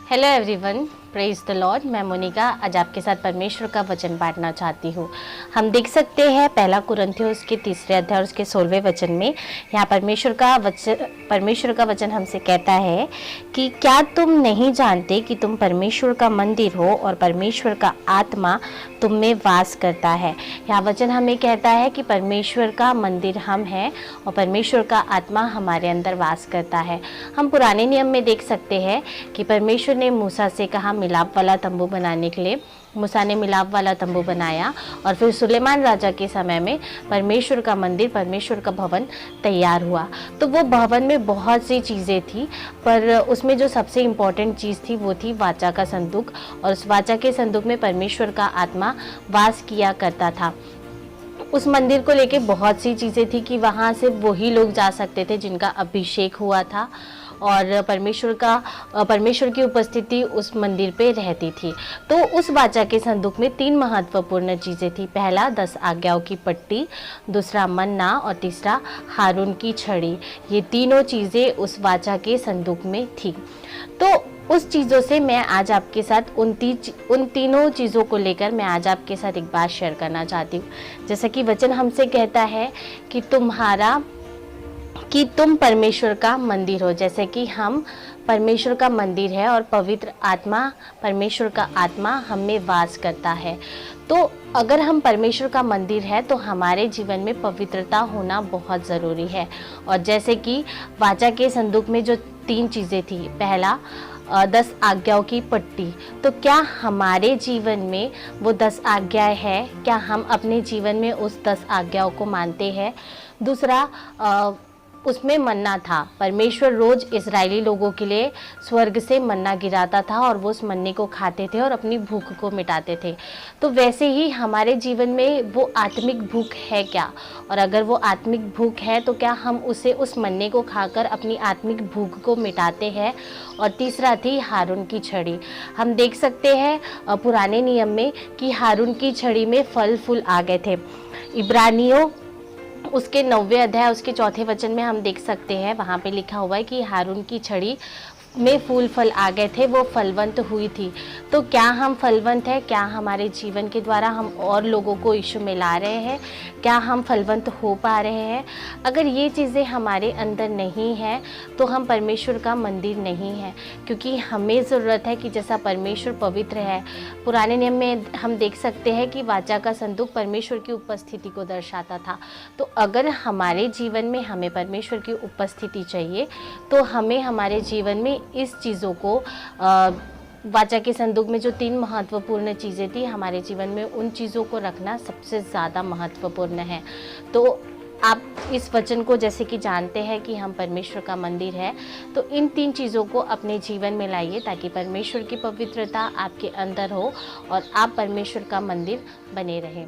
Hello everyone, praise the Lord. मैं मोनिका आज आपके साथ परमेश्वर का वचन बांटना चाहती हूँ। हम देख सकते हैं पहला कुरिन्थियों उसके 3 अध्याय और उसके 16वें वचन में यहाँ परमेश्वर का वचन हमसे कहता है कि क्या तुम नहीं जानते कि तुम परमेश्वर का मंदिर हो और परमेश्वर का आत्मा तुम में वास करता है। यहाँ वचन हमें कहता है कि परमेश्वर का मंदिर हम हैं और परमेश्वर का आत्मा हमारे अंदर वास करता है। हम पुराने नियम में देख सकते हैं कि परमेश्वर ने मूसा से कहा मिलाप वाला तंबू बनाने के लिए। मूसा ने मिलाप वाला तंबू बनाया और फिर सुलेमान राजा के समय में परमेश्वर का मंदिर, परमेश्वर का भवन तैयार हुआ। तो वो भवन में बहुत सी चीज़ें थी, पर उसमें जो सबसे इम्पोर्टेंट चीज़ थी वो थी वाचा का संदूक, और उस वाचा के संदूक में परमेश्वर का आत्मा वास किया करता था। उस मंदिर को लेके बहुत सी चीज़ें थी कि वहाँ से वही लोग जा सकते थे जिनका अभिषेक हुआ था और परमेश्वर की उपस्थिति उस मंदिर पे रहती थी। तो उस वाचा के संदूक में 3 महत्वपूर्ण चीज़ें थी। पहला 10 आज्ञाओं की पट्टी, दूसरा मन्ना और तीसरा हारून की छड़ी। ये तीनों चीज़ें उस वाचा के संदूक में थी। तो उस चीज़ों से मैं आज आपके साथ उन तीनों चीज़ों को लेकर मैं आज आपके साथ एक बात शेयर करना चाहती हूँ। जैसा कि वचन हमसे कहता है कि तुम परमेश्वर का मंदिर हो, जैसे कि हम परमेश्वर का मंदिर है और पवित्र आत्मा, परमेश्वर का आत्मा हम में वास करता है। तो अगर हम परमेश्वर का मंदिर है तो हमारे जीवन में पवित्रता होना बहुत ज़रूरी है। और जैसे कि वाचा के संदूक में जो 3 चीज़ें थी, पहला 10 आज्ञाओं की पट्टी, तो क्या हमारे जीवन में वो 10 आज्ञाएं हैं? क्या हम अपने जीवन में उस 10 आज्ञाओं को मानते हैं? दूसरा, उसमें मन्ना था। परमेश्वर रोज इजरायली लोगों के लिए स्वर्ग से मन्ना गिराता था और वो उस मन्ने को खाते थे और अपनी भूख को मिटाते थे। तो वैसे ही हमारे जीवन में वो आत्मिक भूख है क्या? और अगर वो आत्मिक भूख है तो क्या हम उस मन्ने को खाकर अपनी आत्मिक भूख को मिटाते हैं? और तीसरा थी हारून की छड़ी। हम देख सकते हैं पुराने नियम में कि हारून की छड़ी में फल फूल आ गए थे। इब्रानियों उसके 9वें अध्याय उसके 4थे वचन में हम देख सकते हैं, वहाँ पे लिखा हुआ है कि हारून की छड़ी में फूल फल आ गए थे, वो फलवंत हुई थी। तो क्या हम फलवंत हैं? क्या हमारे जीवन के द्वारा हम और लोगों को यीशु में ला रहे हैं? क्या हम फलवंत हो पा रहे हैं? अगर ये चीज़ें हमारे अंदर नहीं हैं तो हम परमेश्वर का मंदिर नहीं है, क्योंकि हमें ज़रूरत है कि जैसा परमेश्वर पवित्र है। पुराने नियम में हम देख सकते हैं कि वाचा का संदूक परमेश्वर की उपस्थिति को दर्शाता था। तो अगर हमारे जीवन में हमें परमेश्वर की उपस्थिति चाहिए तो हमें हमारे जीवन में इस चीज़ों को वाचा के संदूक में जो 3 महत्वपूर्ण चीज़ें थी हमारे जीवन में, उन चीज़ों को रखना सबसे ज़्यादा महत्वपूर्ण है। तो आप इस वचन को जैसे कि जानते हैं कि हम परमेश्वर का मंदिर है, तो इन 3 चीज़ों को अपने जीवन में लाइए ताकि परमेश्वर की पवित्रता आपके अंदर हो और आप परमेश्वर का मंदिर बने रहें।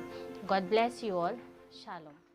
God bless you all. Shalom.